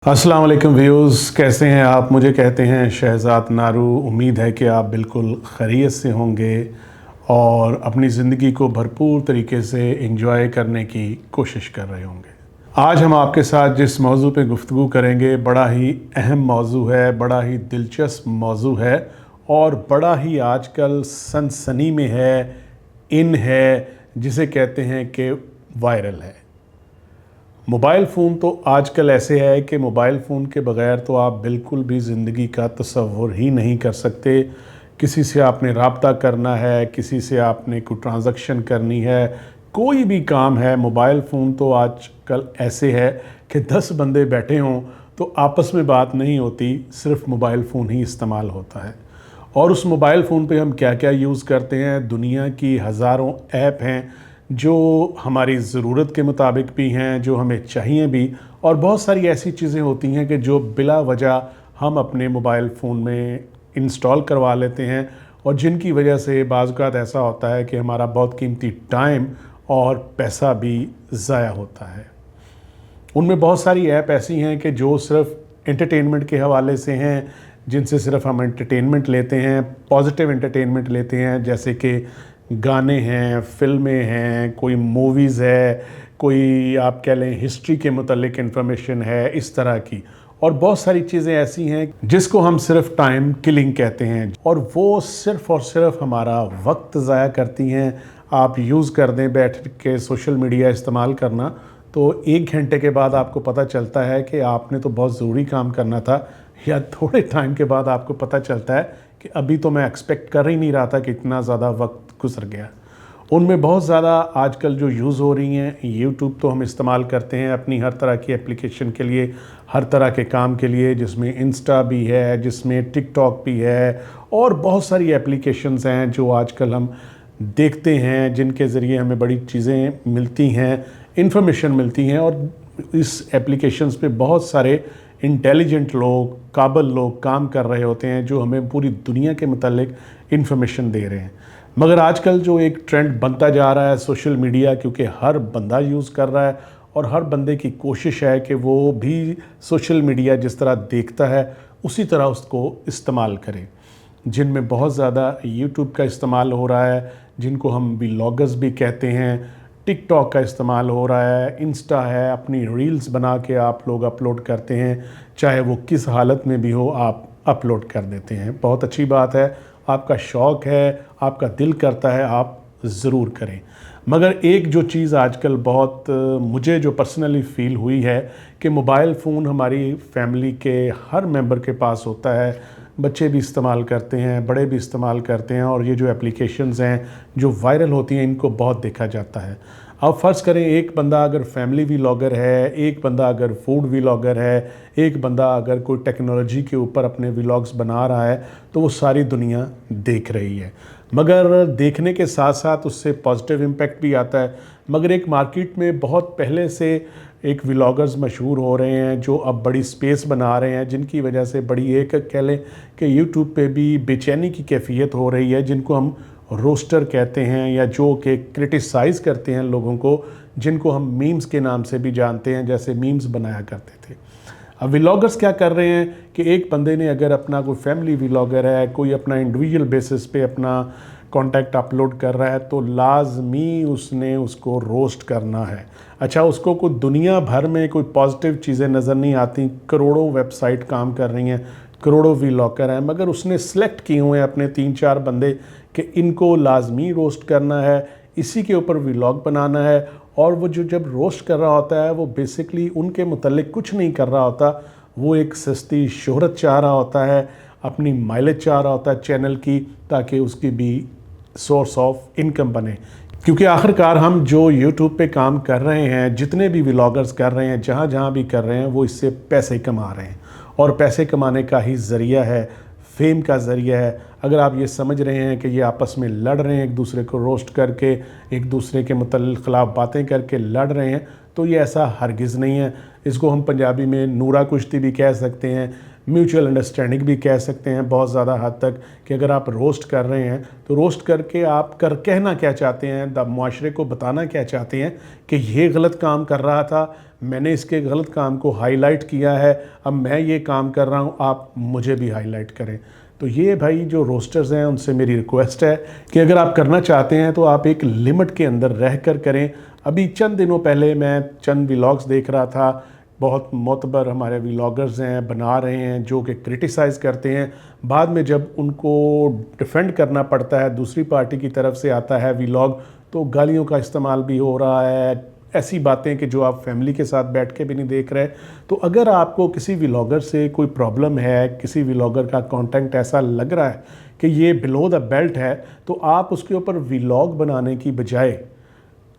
अस्सलाम वालेकुम व्यूज़, कैसे हैं आप। मुझे कहते हैं शहज़ाद नारू। उम्मीद है कि आप बिल्कुल खैरियत से होंगे और अपनी ज़िंदगी को भरपूर तरीके से एंजॉय करने की कोशिश कर रहे होंगे। आज हम आपके साथ जिस मौजू पे गुफ्तगू करेंगे बड़ा ही अहम मौजू है, बड़ा ही दिलचस्प मौजू है और बड़ा ही आजकल सनसनी में है, इन है, जिसे कहते हैं कि वायरल है। मोबाइल फ़ोन तो आजकल ऐसे है कि मोबाइल फ़ोन के बग़ैर तो आप बिल्कुल भी ज़िंदगी का तसव्वुर ही नहीं कर सकते। किसी से आपने रब्ता करना है, किसी से आपने कोई ट्रांज़ैक्शन करनी है, कोई भी काम है, मोबाइल फ़ोन तो आजकल ऐसे है कि 10 बंदे बैठे हों तो आपस में बात नहीं होती, सिर्फ़ मोबाइल फ़ोन ही इस्तेमाल होता है। और उस मोबाइल फ़ोन पे हम क्या-क्या यूज़ करते हैं, दुनिया की हज़ारों ऐप हैं जो हमारी ज़रूरत के मुताबिक भी हैं, जो हमें चाहिए भी, और बहुत सारी ऐसी चीज़ें होती हैं कि जो बिला वजह हम अपने मोबाइल फ़ोन में इंस्टॉल करवा लेते हैं और जिनकी वजह से बाज़ औक़ात ऐसा होता है कि हमारा बहुत कीमती टाइम और पैसा भी ज़ाया होता है। उनमें बहुत सारी ऐप ऐसी हैं कि जो सिर्फ़ एंटरटेनमेंट के हवाले से हैं, जिनसे सिर्फ़ हम एंटरटेनमेंट लेते हैं, पॉजिटिव एंटरटेनमेंट लेते हैं, जैसे कि गाने हैं, फ़िल्में हैं, कोई मूवीज़ है, कोई आप कह लें हिस्ट्री के मुतल्लिक इन्फॉर्मेशन है, इस तरह की। और बहुत सारी चीज़ें ऐसी हैं जिसको हम सिर्फ़ टाइम किलिंग कहते हैं और वो सिर्फ़ और सिर्फ़ हमारा वक्त ज़ाया करती हैं। आप यूज़ कर दें बैठ के सोशल मीडिया इस्तेमाल करना, तो 1 घंटे के बाद आपको पता चलता है कि आपने तो बहुत ज़रूरी काम करना था, या थोड़े टाइम के बाद आपको पता चलता है कि अभी तो मैं एक्सपेक्ट कर ही नहीं रहा था कि इतना ज़्यादा वक्त गुजर गया। उनमें बहुत ज़्यादा आजकल जो यूज़ हो रही हैं, यूट्यूब तो हम इस्तेमाल करते हैं अपनी हर तरह की एप्लीकेशन के लिए, हर तरह के काम के लिए, जिसमें इंस्टा भी है, जिसमें टिकटॉक भी है और बहुत सारी एप्लीकेशंस हैं जो आजकल हम देखते हैं, जिनके ज़रिए हमें बड़ी चीज़ें मिलती हैं, इन्फॉर्मेशन मिलती हैं। और इस एप्लीकेशंस पे बहुत सारे इंटेलिजेंट लोग, काबिल लोग काम कर रहे होते हैं जो हमें पूरी दुनिया के मुतालिक इन्फॉर्मेशन दे रहे हैं। मगर आजकल जो एक ट्रेंड बनता जा रहा है सोशल मीडिया, क्योंकि हर बंदा यूज़ कर रहा है और हर बंदे की कोशिश है कि वो भी सोशल मीडिया जिस तरह देखता है उसी तरह उसको इस्तेमाल करे, जिनमें बहुत ज़्यादा यूट्यूब का इस्तेमाल हो रहा है, जिनको हम व्लॉगर्स भी कहते हैं, टिकटॉक का इस्तेमाल हो रहा है, इंस्टा है, अपनी रील्स बना के आप लोग अपलोड करते हैं, चाहे वो किस हालत में भी हो आप अपलोड कर देते हैं। बहुत अच्छी बात है, आपका शौक़ है, आपका दिल करता है, आप ज़रूर करें। मगर एक जो चीज़ आजकल बहुत मुझे जो पर्सनली फ़ील हुई है कि मोबाइल फ़ोन हमारी फैमिली के हर मेंबर के पास होता है, बच्चे भी इस्तेमाल करते हैं, बड़े भी इस्तेमाल करते हैं, और ये जो एप्लीकेशंस हैं जो वायरल होती हैं इनको बहुत देखा जाता है। अब फ़र्ज़ करें एक बंदा अगर फैमिली व्लॉगर है, एक बंदा अगर फूड व्लॉगर है, एक बंदा अगर कोई टेक्नोलॉजी के ऊपर अपने व्लॉग्स बना रहा है, तो वो सारी दुनिया देख रही है। मगर देखने के साथ साथ उससे पॉजिटिव इम्पैक्ट भी आता है। मगर एक मार्केट में बहुत पहले से एक व्लॉगर्स मशहूर हो रहे हैं जो अब बड़ी स्पेस बना रहे हैं, जिनकी वजह से बड़ी एक कह लें कि यूट्यूब पे भी बेचैनी की कैफियत हो रही है, जिनको हम रोस्टर कहते हैं, या जो कि क्रिटिसाइज़ करते हैं लोगों को, जिनको हम मीम्स के नाम से भी जानते हैं, जैसे मीम्स बनाया करते थे। अब व्लॉगर्स क्या कर रहे हैं कि एक बंदे ने अगर अपना कोई फैमिली व्लॉगर है, कोई अपना इंडिविजुअल बेसिस पे अपना कंटेंट अपलोड कर रहा है, तो लाजमी उसने उसको रोस्ट करना है। अच्छा, उसको कोई दुनिया भर में कोई पॉजिटिव चीज़ें नज़र नहीं आती, करोड़ों वेबसाइट काम कर रही हैं, करोड़ों व्लॉगर हैं, मगर उसने सेलेक्ट किए हुए हैं अपने 3-4 बंदे कि इनको लाजमी रोस्ट करना है, इसी के ऊपर व्लॉग बनाना है। और वो जो जब रोस्ट कर रहा होता है वो बेसिकली उनके मुतल्लिक कुछ नहीं कर रहा होता, वो एक सस्ती शोहरत चाह रहा होता है, अपनी माइलेज चाह रहा होता है चैनल की, ताकि उसकी भी सोर्स ऑफ इनकम बने। क्योंकि आखिरकार हम जो यूट्यूब पे काम कर रहे हैं, जितने भी व्लॉगर्स कर रहे हैं, जहाँ जहाँ भी कर रहे हैं, वो इससे पैसे कमा रहे हैं और पैसे कमाने का ही ज़रिया है, फेम का ज़रिया है। अगर आप ये समझ रहे हैं कि ये आपस में लड़ रहे हैं, एक दूसरे को रोस्ट करके, एक दूसरे के ख़िलाफ़ बातें करके लड़ रहे हैं, तो ये ऐसा हरगिज़ नहीं है। इसको हम पंजाबी में नूरा कुश्ती भी कह सकते हैं, म्यूचुअल अंडरस्टैंडिंग भी कह सकते हैं बहुत ज़्यादा हद तक, कि अगर आप रोस्ट कर रहे हैं तो रोस्ट करके आप कहना क्या चाहते हैं, मुआशरे को बताना क्या चाहते हैं कि ये गलत काम कर रहा था, मैंने इसके गलत काम को हाईलाइट किया है, अब मैं ये काम कर रहा हूँ, आप मुझे भी हाईलाइट करें। तो ये भाई जो रोस्टर्स हैं उनसे मेरी रिक्वेस्ट है कि अगर आप करना चाहते हैं तो आप एक लिमिट के अंदर रह कर करें। अभी चंद दिनों पहले मैं चंद व्लॉग्स देख रहा था, बहुत मोतबर हमारे व्लॉगर्स हैं, बना रहे हैं, जो कि क्रिटिसाइज़ करते हैं, बाद में जब उनको डिफेंड करना पड़ता है, दूसरी पार्टी की तरफ से आता है व्लॉग, तो गालियों का इस्तेमाल भी हो रहा है, ऐसी बातें कि जो आप फैमिली के साथ बैठ के भी नहीं देख रहे। तो अगर आपको किसी व्लॉगर से कोई प्रॉब्लम है, किसी व्लॉगर का कंटेंट ऐसा लग रहा है कि ये बिलो द बेल्ट है, तो आप उसके ऊपर व्लॉग बनाने की बजाय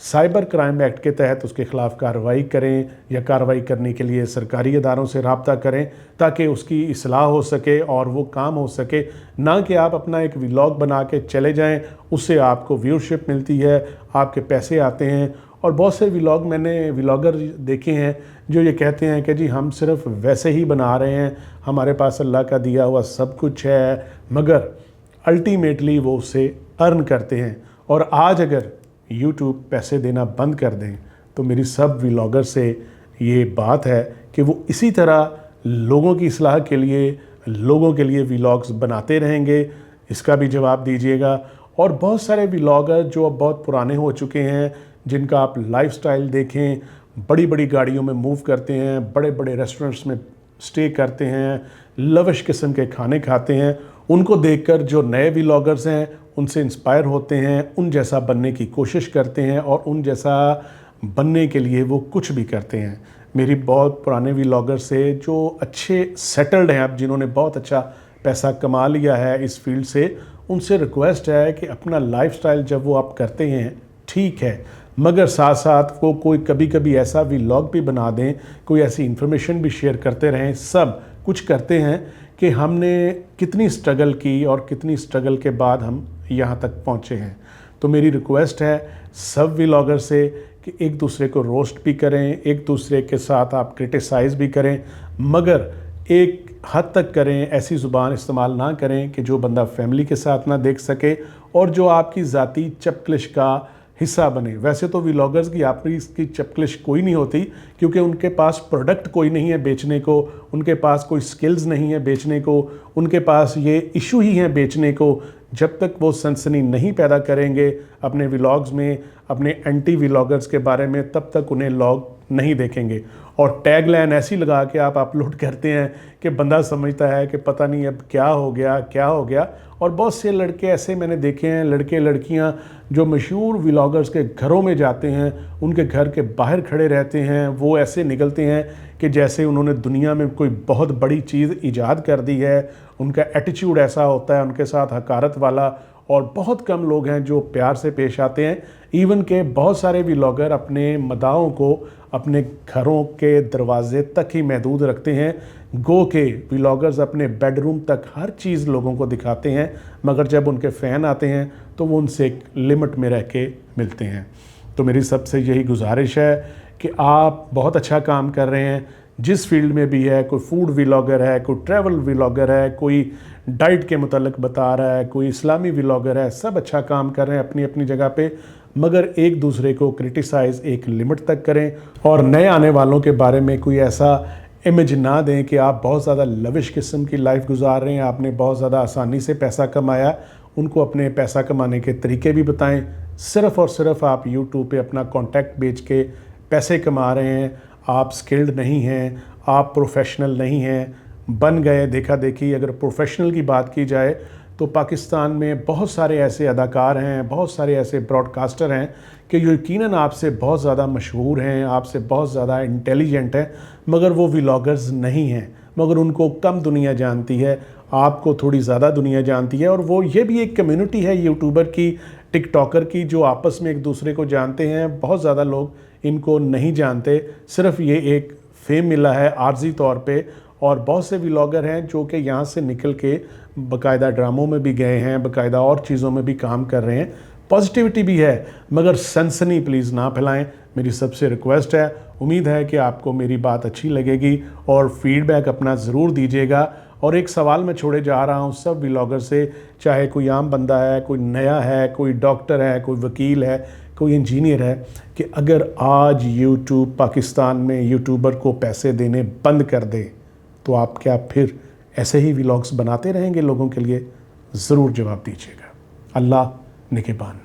साइबर क्राइम एक्ट के तहत उसके ख़िलाफ़ कार्रवाई करें, या कार्रवाई करने के लिए सरकारी इदारों से रब्ता करें ताकि उसकी इस्लाह हो सके और वो काम हो सके। ना कि आप अपना एक व्लॉग बना के चले जाएं, उससे आपको व्यूअरशिप मिलती है, आपके पैसे आते हैं। और बहुत से व्लॉग मैंने व्लॉगर देखे हैं जो ये कहते हैं कि जी हम सिर्फ वैसे ही बना रहे हैं, हमारे पास अल्लाह का दिया हुआ सब कुछ है, मगर अल्टीमेटली वो उससे अर्न करते हैं। और आज अगर यूट्यूब पैसे देना बंद कर दें तो मेरी सब व्लॉगर से ये बात है कि वो इसी तरह लोगों की इस्लाह के लिए व्लॉग्स बनाते रहेंगे। इसका भी जवाब दीजिएगा। और बहुत सारे व्लॉगर जो अब बहुत पुराने हो चुके हैं, जिनका आप लाइफस्टाइल देखें, बड़ी बड़ी गाड़ियों में मूव करते हैं, बड़े बड़े रेस्टोरेंट्स में स्टे करते हैं, लविश किस्म के खाने खाते हैं, उनको देखकर जो नए व्लॉगर्स हैं उनसे इंस्पायर होते हैं, उन जैसा बनने की कोशिश करते हैं और उन जैसा बनने के लिए वो कुछ भी करते हैं। मेरी बहुत पुराने व्लॉगर से जो अच्छे सेटल्ड हैं, अब जिन्होंने बहुत अच्छा पैसा कमा लिया है इस फील्ड से, उनसे रिक्वेस्ट है कि अपना लाइफस्टाइल जब वो आप करते हैं ठीक है, मगर साथ साथ वो कोई कभी कभी ऐसा व्लॉग भी बना दें, कोई ऐसी इन्फॉर्मेशन भी शेयर करते रहें। सब कुछ करते हैं कि हमने कितनी स्ट्रगल की और कितनी स्ट्रगल के बाद हम यहाँ तक पहुँचे हैं। तो मेरी रिक्वेस्ट है सब व्लॉगर से कि एक दूसरे को रोस्ट भी करें, एक दूसरे के साथ आप क्रिटिसाइज़ भी करें, मगर एक हद तक करें, ऐसी ज़ुबान इस्तेमाल ना करें कि जो बंदा फैमिली के साथ ना देख सके और जो आपकी ज़ाती चपकलिश का हिस्सा बने। वैसे तो व्लॉगर्स की आपकी इसकी चपकलिश कोई नहीं होती, क्योंकि उनके पास प्रोडक्ट कोई नहीं है बेचने को, उनके पास कोई स्किल्स नहीं है बेचने को, उनके पास ये इशू ही है बेचने को। जब तक वो सनसनी नहीं पैदा करेंगे अपने व्लॉग्स में, अपने एंटी व्लॉगर्स के बारे में, तब तक उन्हें लोग नहीं देखेंगे। और टैग लाइन ऐसी लगा के आप अपलोड करते हैं कि बंदा समझता है कि पता नहीं अब क्या हो गया। और बहुत से लड़के ऐसे मैंने देखे हैं, लड़के लड़कियां जो मशहूर व्लॉगर्स के घरों में जाते हैं, उनके घर के बाहर खड़े रहते हैं, वो ऐसे निकलते हैं कि जैसे उन्होंने दुनिया में कोई बहुत बड़ी चीज़ ईजाद कर दी है। उनका एटीट्यूड ऐसा होता है उनके साथ हकारत वाला, और बहुत कम लोग हैं जो प्यार से पेश आते हैं। इवन के बहुत सारे व्लॉगर अपने मदाहों को अपने घरों के दरवाजे तक ही महदूद रखते हैं, गो के व्लॉगर्स अपने बेडरूम तक हर चीज़ लोगों को दिखाते हैं, मगर जब उनके फ़ैन आते हैं तो वो उनसे एक लिमिट में रह के मिलते हैं। तो मेरी सबसे यही गुजारिश है कि आप बहुत अच्छा काम कर रहे हैं, जिस फील्ड में भी है, कोई फूड व्लॉगर है, कोई ट्रैवल व्लॉगर है, कोई डाइट के मुतालिक बता रहा है, कोई इस्लामी व्लॉगर है, सब अच्छा काम कर रहे हैं अपनी अपनी जगह पे, मगर एक दूसरे को क्रिटिसाइज़ एक लिमिट तक करें। और नए आने वालों के बारे में कोई ऐसा इमेज ना दें कि आप बहुत ज़्यादा लविश किस्म की लाइफ गुजार रहे हैं, आपने बहुत ज़्यादा आसानी से पैसा कमाया। उनको अपने पैसा कमाने के तरीके भी बताएं। सिर्फ़ और सिर्फ आप यूट्यूब पे अपना कॉन्टैक्ट बेच के पैसे कमा रहे हैं, आप स्किल्ड नहीं हैं, आप प्रोफेशनल नहीं हैं, बन गए देखा देखी। अगर प्रोफेशनल की बात की जाए तो पाकिस्तान में बहुत सारे ऐसे अदाकार हैं, बहुत सारे ऐसे ब्रॉडकास्टर हैं कि यकीनन आपसे बहुत ज़्यादा मशहूर हैं, आपसे बहुत ज़्यादा इंटेलिजेंट हैं, मगर वो व्लॉगर्स नहीं हैं, मगर उनको कम दुनिया जानती है, आपको थोड़ी ज़्यादा दुनिया जानती है। और वो ये भी एक कम्युनिटी है यूट्यूबर की, टिकटॉकर की, जो आपस में एक दूसरे को जानते हैं। बहुत ज़्यादा लोग इनको नहीं जानते, सिर्फ ये एक फेम मिला है आर्जी तौर पे। और बहुत से व्लॉगर हैं जो कि यहाँ से निकल के बाकायदा ड्रामों में भी गए हैं, बाकायदा और चीज़ों में भी काम कर रहे हैं। पॉजिटिविटी भी है, मगर सनसनी प्लीज़ ना फैलाएं। मेरी सबसे रिक्वेस्ट है, उम्मीद है कि आपको मेरी बात अच्छी लगेगी और फीडबैक अपना ज़रूर दीजिएगा। और एक सवाल मैं छोड़े जा रहा हूँ सब व्लॉगर से, चाहे कोई आम बंदा है, कोई नया है, कोई डॉक्टर है, कोई वकील है, कोई इंजीनियर है, कि अगर आज यूट्यूब पाकिस्तान में यूट्यूबर को पैसे देने बंद कर दे तो आप क्या फिर ऐसे ही व्लॉग्स बनाते रहेंगे लोगों के लिए? ज़रूर जवाब दीजिएगा। अल्लाह निगहबान।